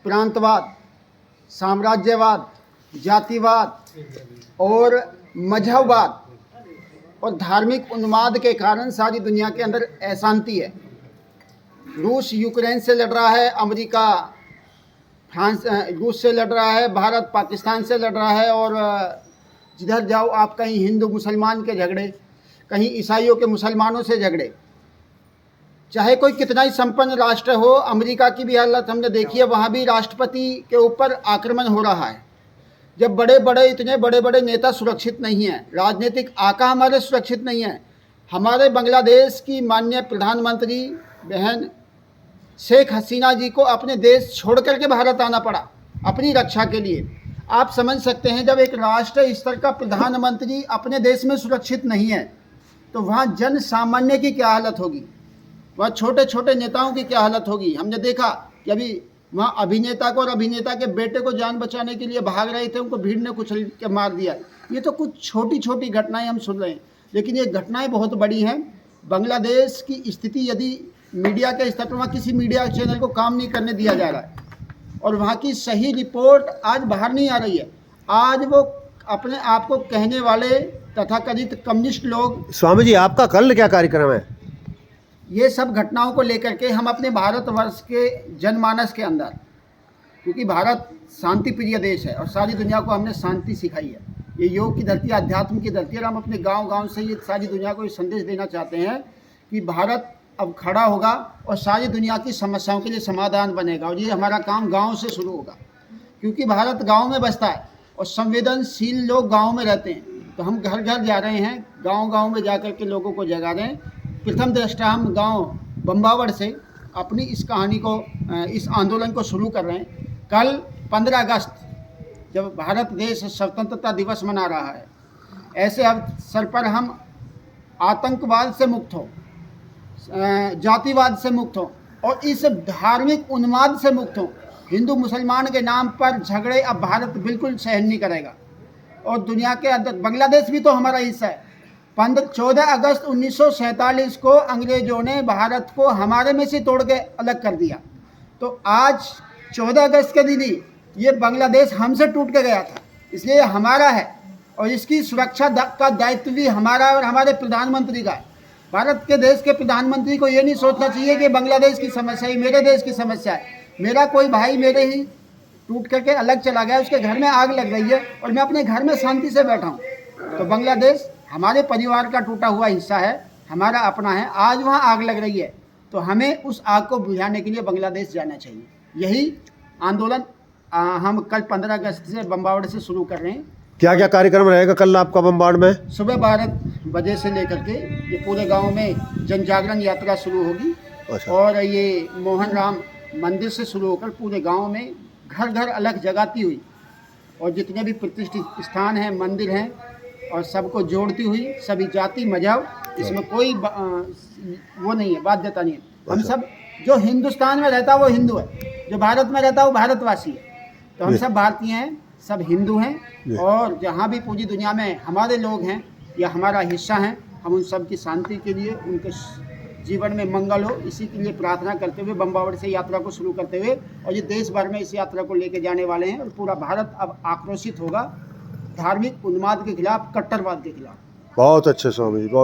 प्रांतवाद, साम्राज्यवाद, जातिवाद और मजहबवाद और धार्मिक उन्माद के कारण सारी दुनिया के अंदर अशांति है। रूस यूक्रेन से लड़ रहा है, अमेरिका फ्रांस रूस से लड़ रहा है, भारत पाकिस्तान से लड़ रहा है, और जिधर जाओ आप कहीं हिंदू मुसलमान के झगड़े, कहीं ईसाइयों के मुसलमानों से झगड़े। चाहे कोई कितना ही संपन्न राष्ट्र हो, अमेरिका की भी हालत हमने देखी है, वहाँ भी राष्ट्रपति के ऊपर आक्रमण हो रहा है। जब इतने बड़े बड़े नेता सुरक्षित नहीं हैं, राजनीतिक आका हमारे सुरक्षित नहीं हैं। हमारे बांग्लादेश की माननीय प्रधानमंत्री बहन शेख हसीना जी को अपने देश छोड़ करके भारत आना पड़ा अपनी रक्षा के लिए। आप समझ सकते हैं, जब एक राष्ट्र स्तर का प्रधानमंत्री अपने देश में सुरक्षित नहीं है तो वहाँ जन सामान्य की क्या हालत होगी, वहाँ छोटे छोटे नेताओं की क्या हालत होगी। हमने देखा कि अभी वहाँ अभिनेता को और अभिनेता के बेटे को जान बचाने के लिए भाग रहे थे, उनको भीड़ ने कुचल के मार दिया। ये तो कुछ छोटी छोटी घटनाएं हम सुन रहे हैं, लेकिन ये घटनाएं बहुत बड़ी हैं। बांग्लादेश की स्थिति यदि मीडिया के स्तर पर वहाँ किसी मीडिया चैनल को काम नहीं करने दिया जा रहा है और वहाँ की सही रिपोर्ट आज बाहर नहीं आ रही है। आज वो अपने आप को कहने वाले तथाकथित कम्युनिस्ट लोग। स्वामी जी, आपका कल क्या कार्यक्रम है? ये सब घटनाओं को लेकर के हम अपने भारतवर्ष के जनमानस के अंदर, क्योंकि भारत शांति प्रिय देश है और सारी दुनिया को हमने शांति सिखाई है। ये योग की धरती, अध्यात्म की धरती है, और हम अपने गांव-गांव से ये सारी दुनिया को ये संदेश देना चाहते हैं कि भारत अब खड़ा होगा और सारी दुनिया की समस्याओं के लिए समाधान बनेगा। और ये हमारा काम गाँव से शुरू होगा, क्योंकि भारत गाँव में बसता है और संवेदनशील लोग गाँव में रहते हैं। तो हम घर घर जा रहे हैं, गाँव-गाँव में जा कर के लोगों को जगा रहे हैं। प्रथम दृष्टया हम गांव बम्बावड़ से अपनी इस कहानी को, इस आंदोलन को शुरू कर रहे हैं। कल 15 अगस्त जब भारत देश स्वतंत्रता दिवस मना रहा है, ऐसे अवसर पर हम आतंकवाद से मुक्त हो, जातिवाद से मुक्त हो और इस धार्मिक उन्माद से मुक्त हो। हिंदू मुसलमान के नाम पर झगड़े अब भारत बिल्कुल सहन नहीं करेगा। और दुनिया के अंदर बांग्लादेश भी तो हमारा हिस्सा है। 14 अगस्त 1947 को अंग्रेजों ने भारत को हमारे में से तोड़ के अलग कर दिया। तो आज 14 अगस्त के दिन ही ये बांग्लादेश हमसे टूट के गया था, इसलिए ये हमारा है और इसकी सुरक्षा का दायित्व भी हमारा और हमारे प्रधानमंत्री का है। भारत के देश के प्रधानमंत्री को ये नहीं सोचना चाहिए कि बांग्लादेश की समस्या ही मेरे देश की समस्या है। मेरा कोई भाई मेरे ही टूट करके अलग चला गया, उसके घर में आग लग रही है और मैं अपने घर में शांति से बैठा हूँ। तो बांग्लादेश हमारे परिवार का टूटा हुआ हिस्सा है, हमारा अपना है। आज वहाँ आग लग रही है तो हमें उस आग को बुझाने के लिए बांग्लादेश जाना चाहिए। यही आंदोलन हम कल 15 अगस्त से बम्बावड़ से शुरू कर रहे हैं। क्या क्या कार्यक्रम रहेगा कल आपका बम्बावड़ में? सुबह 12 बजे से लेकर के ये पूरे गांव में जन जागरण यात्रा शुरू होगी। अच्छा। और ये मोहन राम मंदिर से शुरू होकर पूरे गांव में घर घर अलग जगाती हुई और जितने भी प्रतिष्ठित स्थान हैं, मंदिर हैं, और सबको जोड़ती हुई, सभी जाति मजहब, इसमें कोई वो नहीं है, बाध्यता नहीं है। हम सब, जो हिंदुस्तान में रहता है वो हिंदू है, जो भारत में रहता है वो भारतवासी है। तो हम सब भारतीय हैं, सब हिंदू हैं, और जहाँ भी पूरी दुनिया में हमारे लोग हैं या हमारा हिस्सा हैं, हम उन सब की शांति के लिए, उनके जीवन में मंगल हो, इसी के लिए प्रार्थना करते हुए बम्बावड़ से यात्रा को शुरू करते हुए, और ये देश भर में इस यात्रा को लेके जाने वाले हैं। और पूरा भारत अब आक्रोशित होगा धार्मिक उन्माद के खिलाफ, कट्टरवाद के खिलाफ। बहुत अच्छे स्वामी जी, बहुत